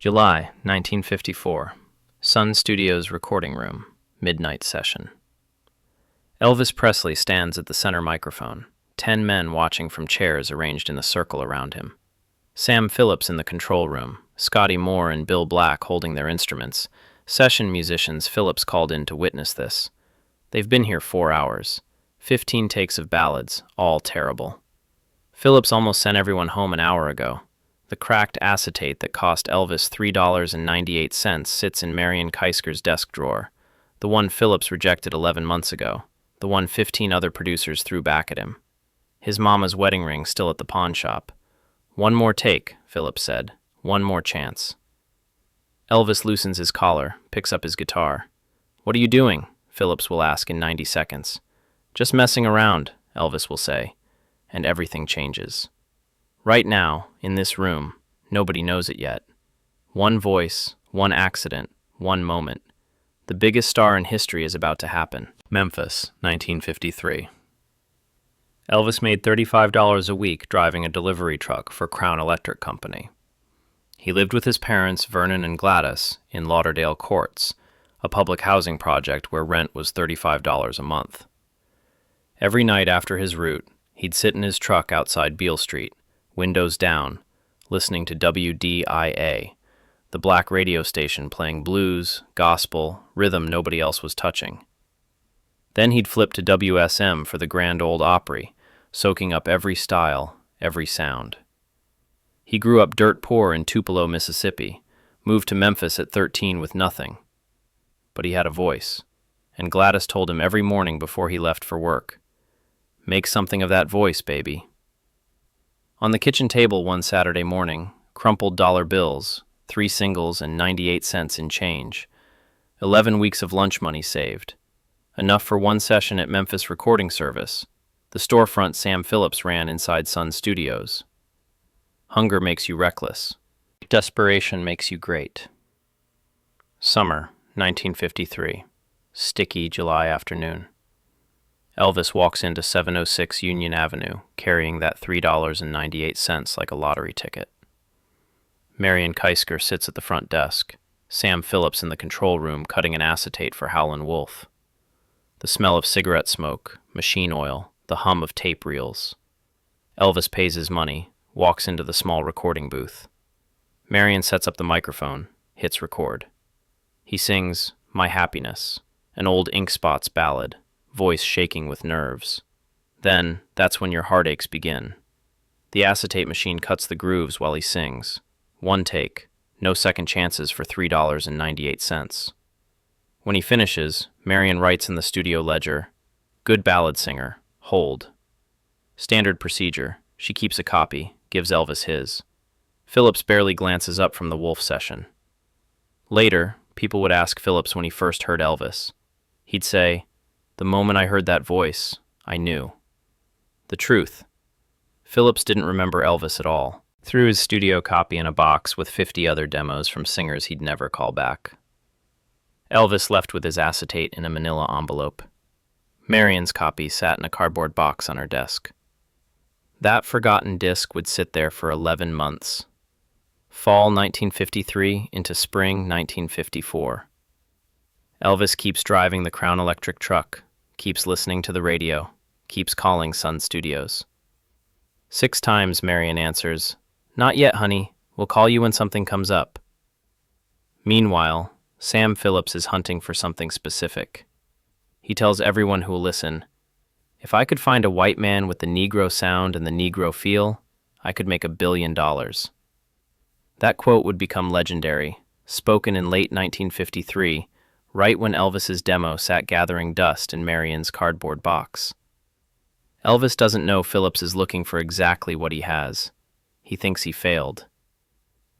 July 1954. Sun Studios recording room, midnight session. Elvis Presley stands at the center microphone, 10 men watching from chairs arranged in a circle around him. Sam Phillips in the control room, Scotty Moore and Bill Black holding their instruments. Session musicians Phillips called in to witness this. They've been here 4 hours. 15 takes of ballads, all terrible. Phillips almost sent everyone home an hour ago. The cracked acetate that cost Elvis $3.98 sits in Marion Keisker's desk drawer, the one Phillips rejected 11 months ago, the one 15 other producers threw back at him. His mama's wedding ring still at the pawn shop. "One more take," Phillips said. "One more chance." Elvis loosens his collar, picks up his guitar. "What are you doing?" Phillips will ask in 90 seconds. "Just messing around," Elvis will say, and everything changes. Right now, in this room, nobody knows it yet. One voice, one accident, one moment. The biggest star in history is about to happen. Memphis, 1953. Elvis made $35 a week driving a delivery truck for Crown Electric Company. He lived with his parents, Vernon and Gladys, in Lauderdale Courts, a public housing project where rent was $35 a month. Every night after his route, he'd sit in his truck outside Beale Street, windows down, listening to WDIA, the black radio station playing blues, gospel, rhythm nobody else was touching. Then he'd flip to WSM for the Grand Ole Opry, soaking up every style, every sound. He grew up dirt poor in Tupelo, Mississippi, moved to Memphis at 13 with nothing. But he had a voice, and Gladys told him every morning before he left for work, "Make something of that voice, baby." On the kitchen table one Saturday morning, crumpled dollar bills, 3 singles and 98 cents in change. 11 weeks of lunch money saved. Enough for one session at Memphis Recording Service, the storefront Sam Phillips ran inside Sun Studios. Hunger makes you reckless. Desperation makes you great. Summer, 1953. Sticky July afternoon. Elvis walks into 706 Union Avenue, carrying that $3.98 like a lottery ticket. Marion Keisker sits at the front desk, Sam Phillips in the control room cutting an acetate for Howlin' Wolf. The smell of cigarette smoke, machine oil, the hum of tape reels. Elvis pays his money, walks into the small recording booth. Marion sets up the microphone, hits record. He sings "My Happiness," an old Ink Spots ballad, voice shaking with nerves. Then, that's when your heartaches begin. The acetate machine cuts the grooves while he sings. One take, no second chances for $3.98. When he finishes, Marion writes in the studio ledger, "Good ballad singer, hold." Standard procedure, she keeps a copy, gives Elvis his. Phillips barely glances up from the Wolf session. Later, people would ask Phillips when he first heard Elvis. He'd say, "The moment I heard that voice, I knew." The truth. Phillips didn't remember Elvis at all. Threw his studio copy in a box with 50 other demos from singers he'd never call back. Elvis left with his acetate in a manila envelope. Marion's copy sat in a cardboard box on her desk. That forgotten disc would sit there for 11 months. Fall 1953 into spring 1954. Elvis keeps driving the Crown Electric truck, keeps listening to the radio, keeps calling Sun Studios. 6 times Marion answers, "Not yet, honey. We'll call you when something comes up." Meanwhile, Sam Phillips is hunting for something specific. He tells everyone who will listen, "If I could find a white man with the Negro sound and the Negro feel, I could make $1 billion." That quote would become legendary, spoken in late 1953, right when Elvis's demo sat gathering dust in Marion's cardboard box. Elvis doesn't know Phillips is looking for exactly what he has. He thinks he failed.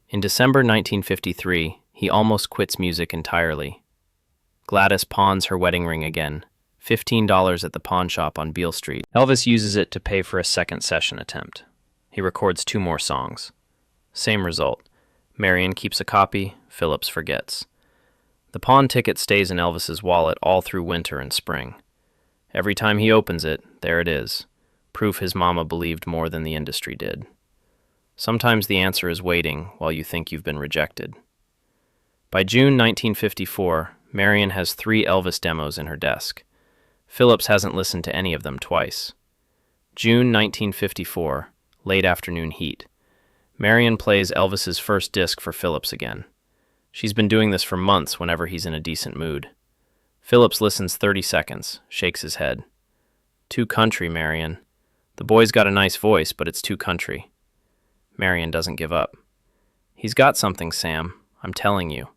In December 1953, he almost quits music entirely. Gladys pawns her wedding ring again, $15 at the pawn shop on Beale Street. Elvis uses it to pay for a second session attempt. He records 2 more songs. Same result. Marion keeps a copy, Phillips forgets. The pawn ticket stays in Elvis's wallet all through winter and spring. Every time he opens it, there it is, proof his mama believed more than the industry did. Sometimes the answer is waiting while you think you've been rejected. By June 1954, Marion has 3 Elvis demos in her desk. Phillips hasn't listened to any of them twice. June 1954, late afternoon heat. Marion plays Elvis's first disc for Phillips again. She's been doing this for months whenever he's in a decent mood. Phillips listens 30 seconds, shakes his head. Too country, Marion. The boy's got a nice voice, but it's too country. Marion doesn't give up. He's got something, Sam. I'm telling you.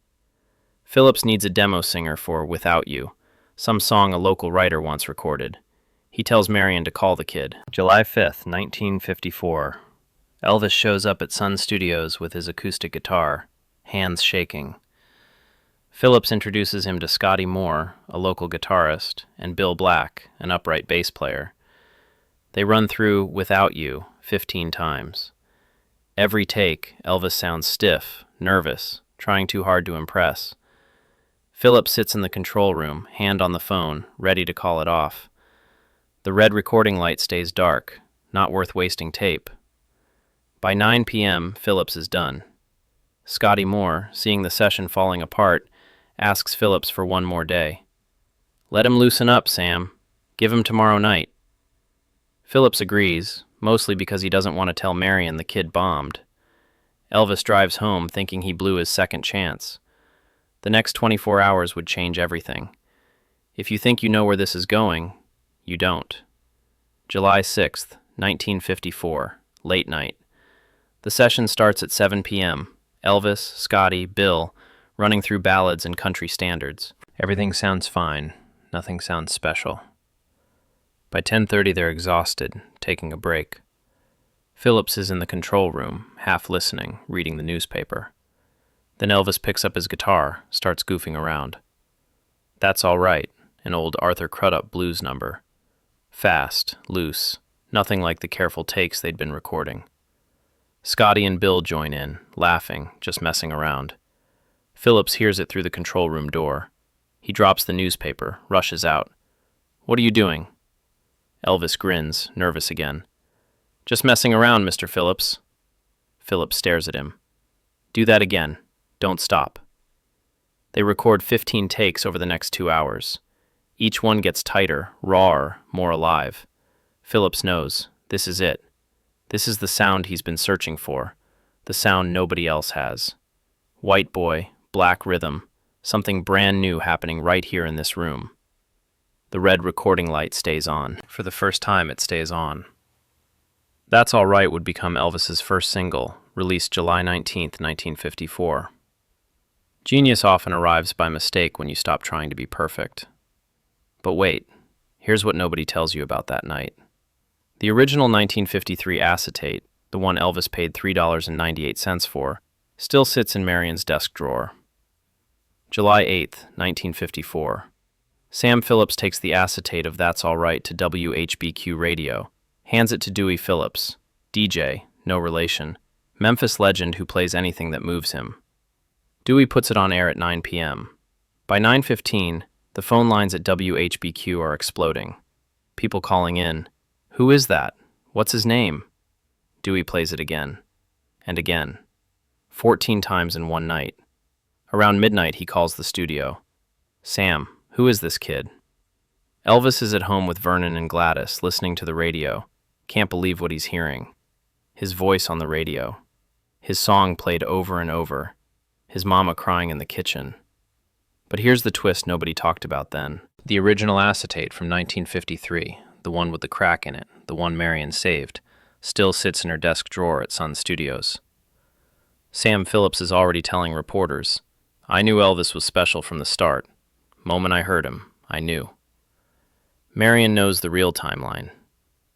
Phillips needs a demo singer for Without You, some song a local writer once recorded. He tells Marion to call the kid. July 5th, 1954. Elvis shows up at Sun Studios with his acoustic guitar, hands shaking. Phillips introduces him to Scotty Moore, a local guitarist, and Bill Black, an upright bass player. They run through Without You 15 times. Every take, Elvis sounds stiff, nervous, trying too hard to impress. Phillips sits in the control room, hand on the phone, ready to call it off. The red recording light stays dark, not worth wasting tape. By 9 p.m., Phillips is done. Scotty Moore, seeing the session falling apart, asks Phillips for one more day. Let him loosen up, Sam. Give him tomorrow night. Phillips agrees, mostly because he doesn't want to tell Marion the kid bombed. Elvis drives home thinking he blew his second chance. The next 24 hours would change everything. If you think you know where this is going, you don't. July 6th, 1954, late night. The session starts at 7 p.m. Elvis, Scotty, Bill, running through ballads and country standards. Everything sounds fine. Nothing sounds special. By 10:30, they're exhausted, taking a break. Phillips is in the control room, half listening, reading the newspaper. Then Elvis picks up his guitar, starts goofing around. That's All Right, an old Arthur Crudup blues number. Fast, loose, nothing like the careful takes they'd been recording. Scotty and Bill join in, laughing, just messing around. Phillips hears it through the control room door. He drops the newspaper, rushes out. What are you doing? Elvis grins, nervous again. Just messing around, Mr. Phillips. Phillips stares at him. Do that again. Don't stop. They record 15 takes over the next 2 hours. Each one gets tighter, rawer, more alive. Phillips knows. This is it. This is the sound he's been searching for. The sound nobody else has. White boy, black rhythm, something brand new happening right here in this room. The red recording light stays on. For the first time, it stays on. That's All Right would become Elvis's first single, released July 19th, 1954. Genius often arrives by mistake when you stop trying to be perfect. But wait, here's what nobody tells you about that night. The original 1953 acetate, the one Elvis paid $3.98 for, still sits in Marion's desk drawer. July 8th, 1954. Sam Phillips takes the acetate of That's All Right to WHBQ radio, hands it to Dewey Phillips, DJ, no relation, Memphis legend who plays anything that moves him. Dewey puts it on air at 9 p.m. By 9:15, the phone lines at WHBQ are exploding. People calling in. Who is that? What's his name? Dewey plays it again. And again. 14 times in one night. Around midnight, he calls the studio. Sam, who is this kid? Elvis is at home with Vernon and Gladys, listening to the radio. Can't believe what he's hearing. His voice on the radio. His song played over and over. His mama crying in the kitchen. But here's the twist nobody talked about then. The original acetate from 1953, the one with the crack in it, the one Marion saved, still sits in her desk drawer at Sun Studios. Sam Phillips is already telling reporters, I knew Elvis was special from the start. Moment I heard him, I knew. Marion knows the real timeline.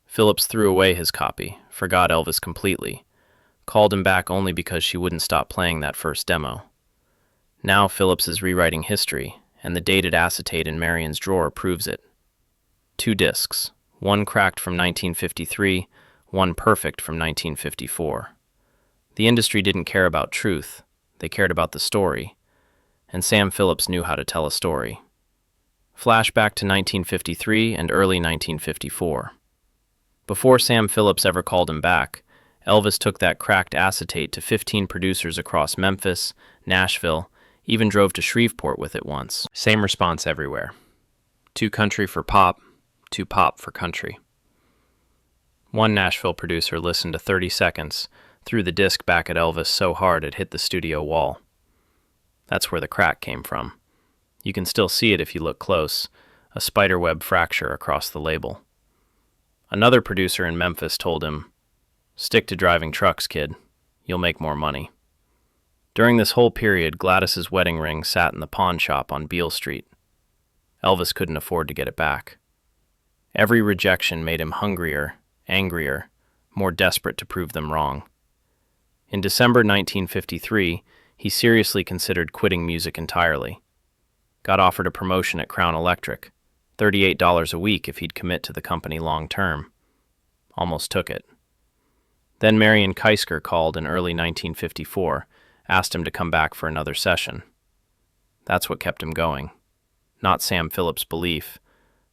Phillips threw away his copy, forgot Elvis completely, called him back only because she wouldn't stop playing that first demo. Now Phillips is rewriting history, and the dated acetate in Marion's drawer proves it. 2 discs, one cracked from 1953, one perfect from 1954. The industry didn't care about truth, they cared about the story, and Sam Phillips knew how to tell a story. Flashback to 1953 and early 1954. Before Sam Phillips ever called him back, Elvis took that cracked acetate to 15 producers across Memphis, Nashville, even drove to Shreveport with it once. Same response everywhere. Too country for pop, too pop for country. One Nashville producer listened to 30 seconds, threw the disc back at Elvis so hard it hit the studio wall. That's where the crack came from. You can still see it if you look close, a spiderweb fracture across the label. Another producer in Memphis told him, "Stick to driving trucks, kid. You'll make more money." During this whole period, Gladys's wedding ring sat in the pawn shop on Beale Street. Elvis couldn't afford to get it back. Every rejection made him hungrier, angrier, more desperate to prove them wrong. In December 1953, he seriously considered quitting music entirely. Got offered a promotion at Crown Electric, $38 a week if he'd commit to the company long term. Almost took it. Then Marion Keisker called in early 1954, asked him to come back for another session. That's what kept him going. Not Sam Phillips' belief,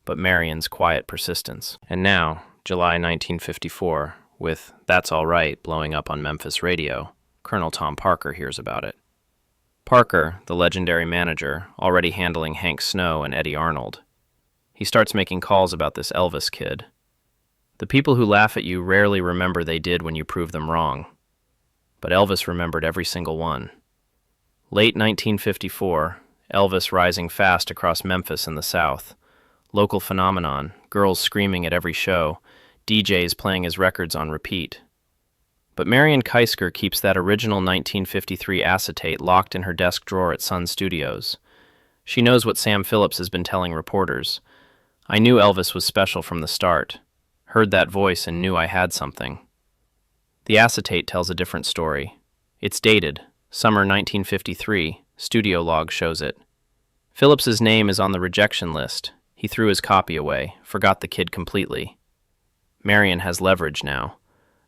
but Marion's quiet persistence. And now, July 1954, with "That's All Right" blowing up on Memphis radio, Colonel Tom Parker hears about it. Parker, the legendary manager, already handling Hank Snow and Eddie Arnold. He starts making calls about this Elvis kid. The people who laugh at you rarely remember they did when you prove them wrong. But Elvis remembered every single one. Late 1954, Elvis rising fast across Memphis and the South. Local phenomenon, girls screaming at every show, DJs playing his records on repeat. But Marion Keisker keeps that original 1953 acetate locked in her desk drawer at Sun Studios. She knows what Sam Phillips has been telling reporters. "I knew Elvis was special from the start. Heard that voice and knew I had something." The acetate tells a different story. It's dated, summer 1953, studio log shows it. Phillips's name is on the rejection list. He threw his copy away, forgot the kid completely. Marion has leverage now.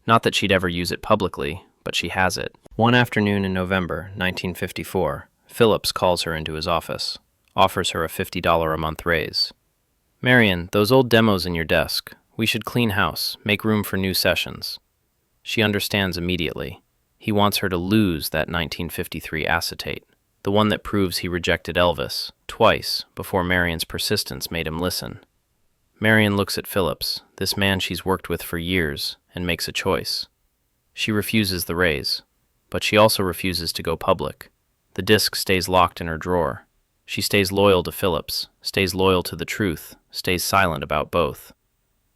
Not that she'd ever use it publicly, but she has it. One afternoon in November 1954, Phillips calls her into his office, offers her a $50 a month raise. "Marion, those old demos in your desk. We should clean house, make room for new sessions." She understands immediately. He wants her to lose that 1953 acetate, the one that proves he rejected Elvis, twice, before Marion's persistence made him listen. Marion looks at Phillips, this man she's worked with for years, and makes a choice. She refuses the raise, but she also refuses to go public. The disc stays locked in her drawer. She stays loyal to Phillips, stays loyal to the truth, stays silent about both.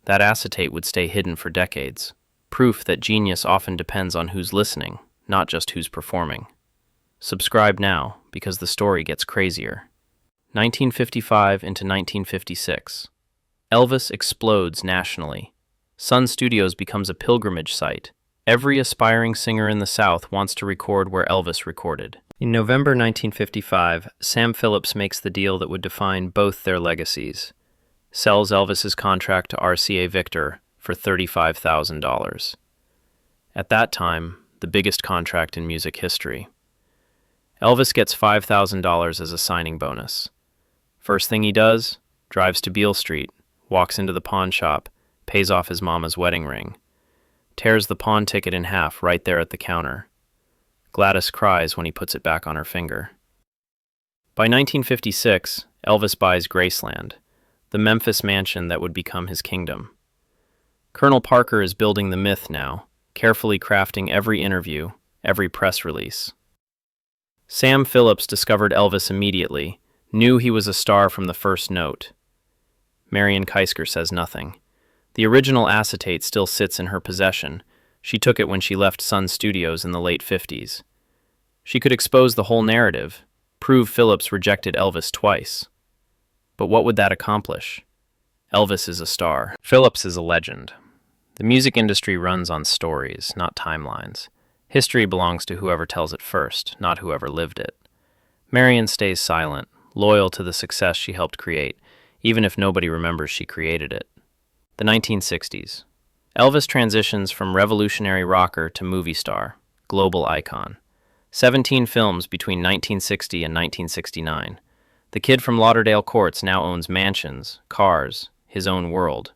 That acetate would stay hidden for decades. Proof that genius often depends on who's listening, not just who's performing. Subscribe now, because the story gets crazier. 1955 into 1956. Elvis explodes nationally. Sun Studios becomes a pilgrimage site. Every aspiring singer in the South wants to record where Elvis recorded. In November 1955, Sam Phillips makes the deal that would define both their legacies. Sells Elvis's contract to RCA Victor for $35,000. At that time, the biggest contract in music history. Elvis gets $5,000 as a signing bonus. First thing he does, drives to Beale Street, walks into the pawn shop, pays off his mama's wedding ring, tears the pawn ticket in half right there at the counter. Gladys cries when he puts it back on her finger. By 1956, Elvis buys Graceland, the Memphis mansion that would become his kingdom. Colonel Parker is building the myth now, carefully crafting every interview, every press release. Sam Phillips discovered Elvis immediately, knew he was a star from the first note. Marion Keisker says nothing. The original acetate still sits in her possession. She took it when she left Sun Studios in the late 50s. She could expose the whole narrative, prove Phillips rejected Elvis twice. But what would that accomplish? Elvis is a star. Phillips is a legend. The music industry runs on stories, not timelines. History belongs to whoever tells it first, not whoever lived it. Marion stays silent, loyal to the success she helped create, even if nobody remembers she created it. The 1960s. Elvis transitions from revolutionary rocker to movie star, global icon. 17 films between 1960 and 1969. The kid from Lauderdale Courts now owns mansions, cars, his own world.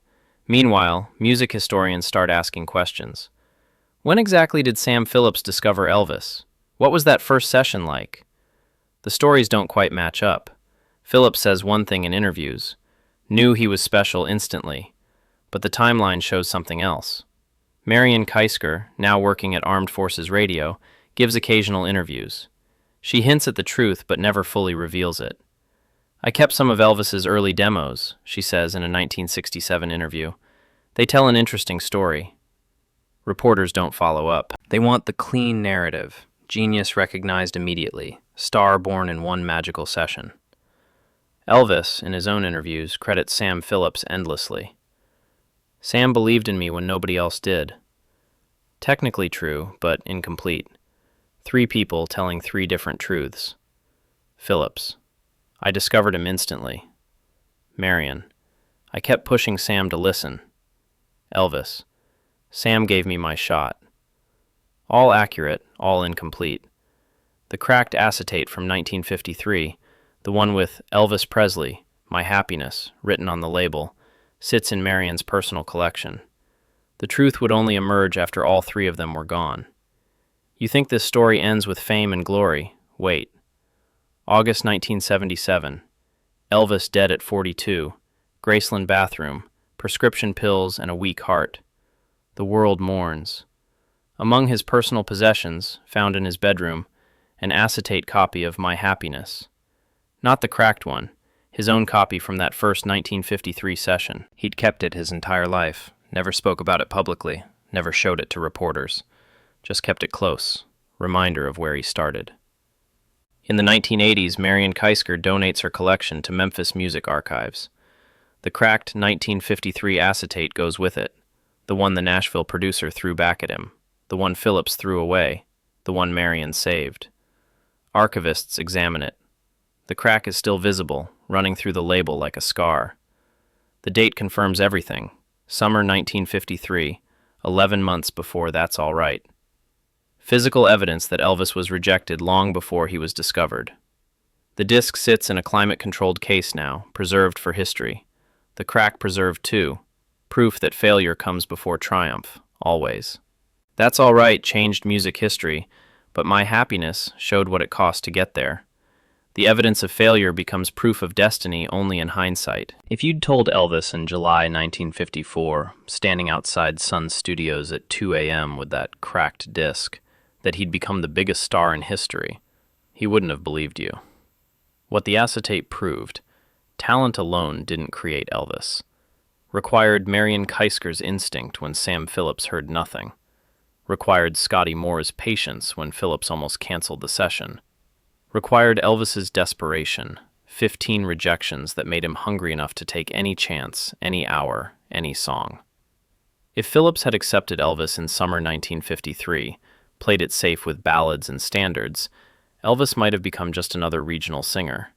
Meanwhile, music historians start asking questions. When exactly did Sam Phillips discover Elvis? What was that first session like? The The stories don't quite match up. Phillips says one thing in interviews, knew he was special instantly, but the timeline shows something else. Marion Keisker, now working at Armed Forces Radio, gives occasional interviews. She hints at the truth but never fully reveals it. I kept some of Elvis's early demos, she says in a 1967 interview. They tell an interesting story. Reporters don't follow up. They want the clean narrative, genius recognized immediately, star born in one magical session. Elvis, in his own interviews, credits Sam Phillips endlessly. Sam believed in me when nobody else did. Technically true, but incomplete. 3 people telling 3 different truths. Phillips: I discovered him instantly. Marion: I kept pushing Sam to listen. Elvis: Sam gave me my shot. All accurate, all incomplete. The cracked acetate from 1953, the one with Elvis Presley, My Happiness, written on the label, sits in Marion's personal collection. The truth would only emerge after all 3 of them were gone. You think this story ends with fame and glory? Wait. August 1977. Elvis dead at 42. Graceland bathroom, prescription pills, and a weak heart. The world mourns. Among his personal possessions, found in his bedroom, an acetate copy of My Happiness. Not the cracked one, his own copy from that first 1953 session. He'd kept it his entire life, never spoke about it publicly, never showed it to reporters. Just kept it close, reminder of where he started. In the 1980s, Marion Keisker donates her collection to Memphis Music Archives. The cracked 1953 acetate goes with it, the one the Nashville producer threw back at him, the one Phillips threw away, the one Marion saved. Archivists examine it. The crack is still visible, running through the label like a scar. The date confirms everything, summer 1953, 11 months before That's All Right. Physical evidence that Elvis was rejected long before he was discovered. The disc sits in a climate-controlled case now, preserved for history. The crack preserved too, proof that failure comes before triumph, always. That's All Right changed music history, but My Happiness showed what it cost to get there. The evidence of failure becomes proof of destiny only in hindsight. If you'd told Elvis in July 1954, standing outside Sun Studios at 2 a.m. with that cracked disc, that he'd become the biggest star in history, he wouldn't have believed you. What the acetate proved, talent alone didn't create Elvis. Required Marion Keisker's instinct when Sam Phillips heard nothing. Required Scotty Moore's patience when Phillips almost canceled the session. Required Elvis's desperation, 15 rejections that made him hungry enough to take any chance, any hour, any song. If Phillips had accepted Elvis in summer 1953, played it safe with ballads and standards, Elvis might have become just another regional singer.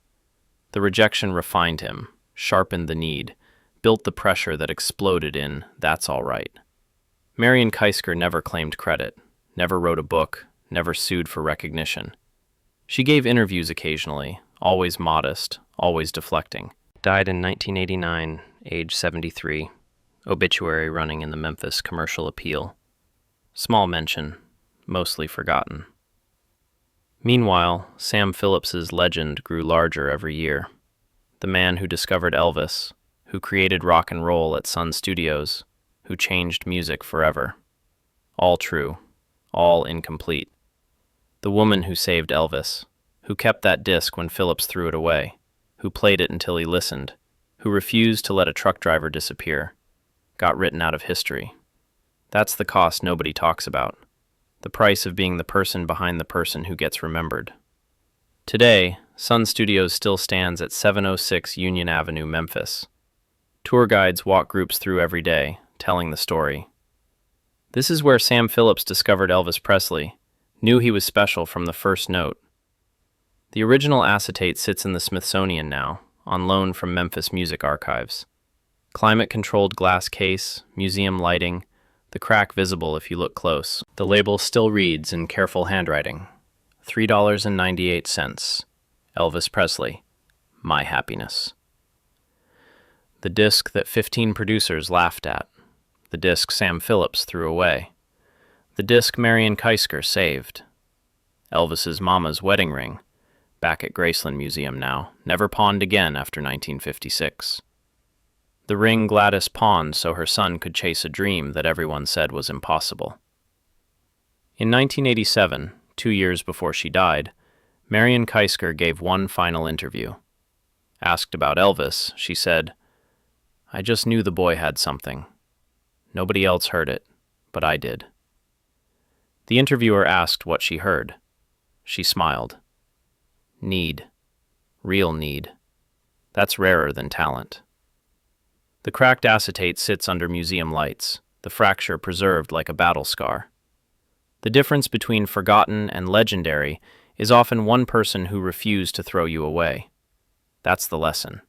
The rejection refined him, sharpened the need, built the pressure that exploded in That's All Right. Marion Keisker never claimed credit, never wrote a book, never sued for recognition. She gave interviews occasionally, always modest, always deflecting. Died in 1989, age 73. Obituary running in the Memphis Commercial Appeal. Small mention, mostly forgotten. Meanwhile, Sam Phillips's legend grew larger every year. The man who discovered Elvis, who created rock and roll at Sun Studios, who changed music forever. All true, all incomplete. The woman who saved Elvis, who kept that disc when Phillips threw it away, who played it until he listened, who refused to let a truck driver disappear, got written out of history. That's the cost nobody talks about. The price of being the person behind the person who gets remembered. Today, Sun Studios still stands at 706 Union Avenue, Memphis. Tour guides walk groups through every day, telling the story. This is where Sam Phillips discovered Elvis Presley, knew he was special from the first note. The original acetate sits in the Smithsonian now, on loan from Memphis Music Archives. Climate-controlled glass case, museum lighting, the crack visible if you look close. The label still reads in careful handwriting, $3.98, Elvis Presley, My Happiness. The disc that 15 producers laughed at. The disc Sam Phillips threw away. The disc Marion Keisker saved. Elvis's mama's wedding ring, back at Graceland Museum now, never pawned again after 1956. The ring Gladys pawned so her son could chase a dream that everyone said was impossible. In 1987, 2 years before she died, Marion Keisker gave one final interview. Asked about Elvis, she said, "I just knew the boy had something. Nobody else heard it, but I did." The interviewer asked what she heard. She smiled. Need. Real need. That's rarer than talent. The cracked acetate sits under museum lights, the fracture preserved like a battle scar. The difference between forgotten and legendary is often one person who refused to throw you away. That's the lesson.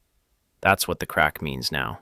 That's what the crack means now.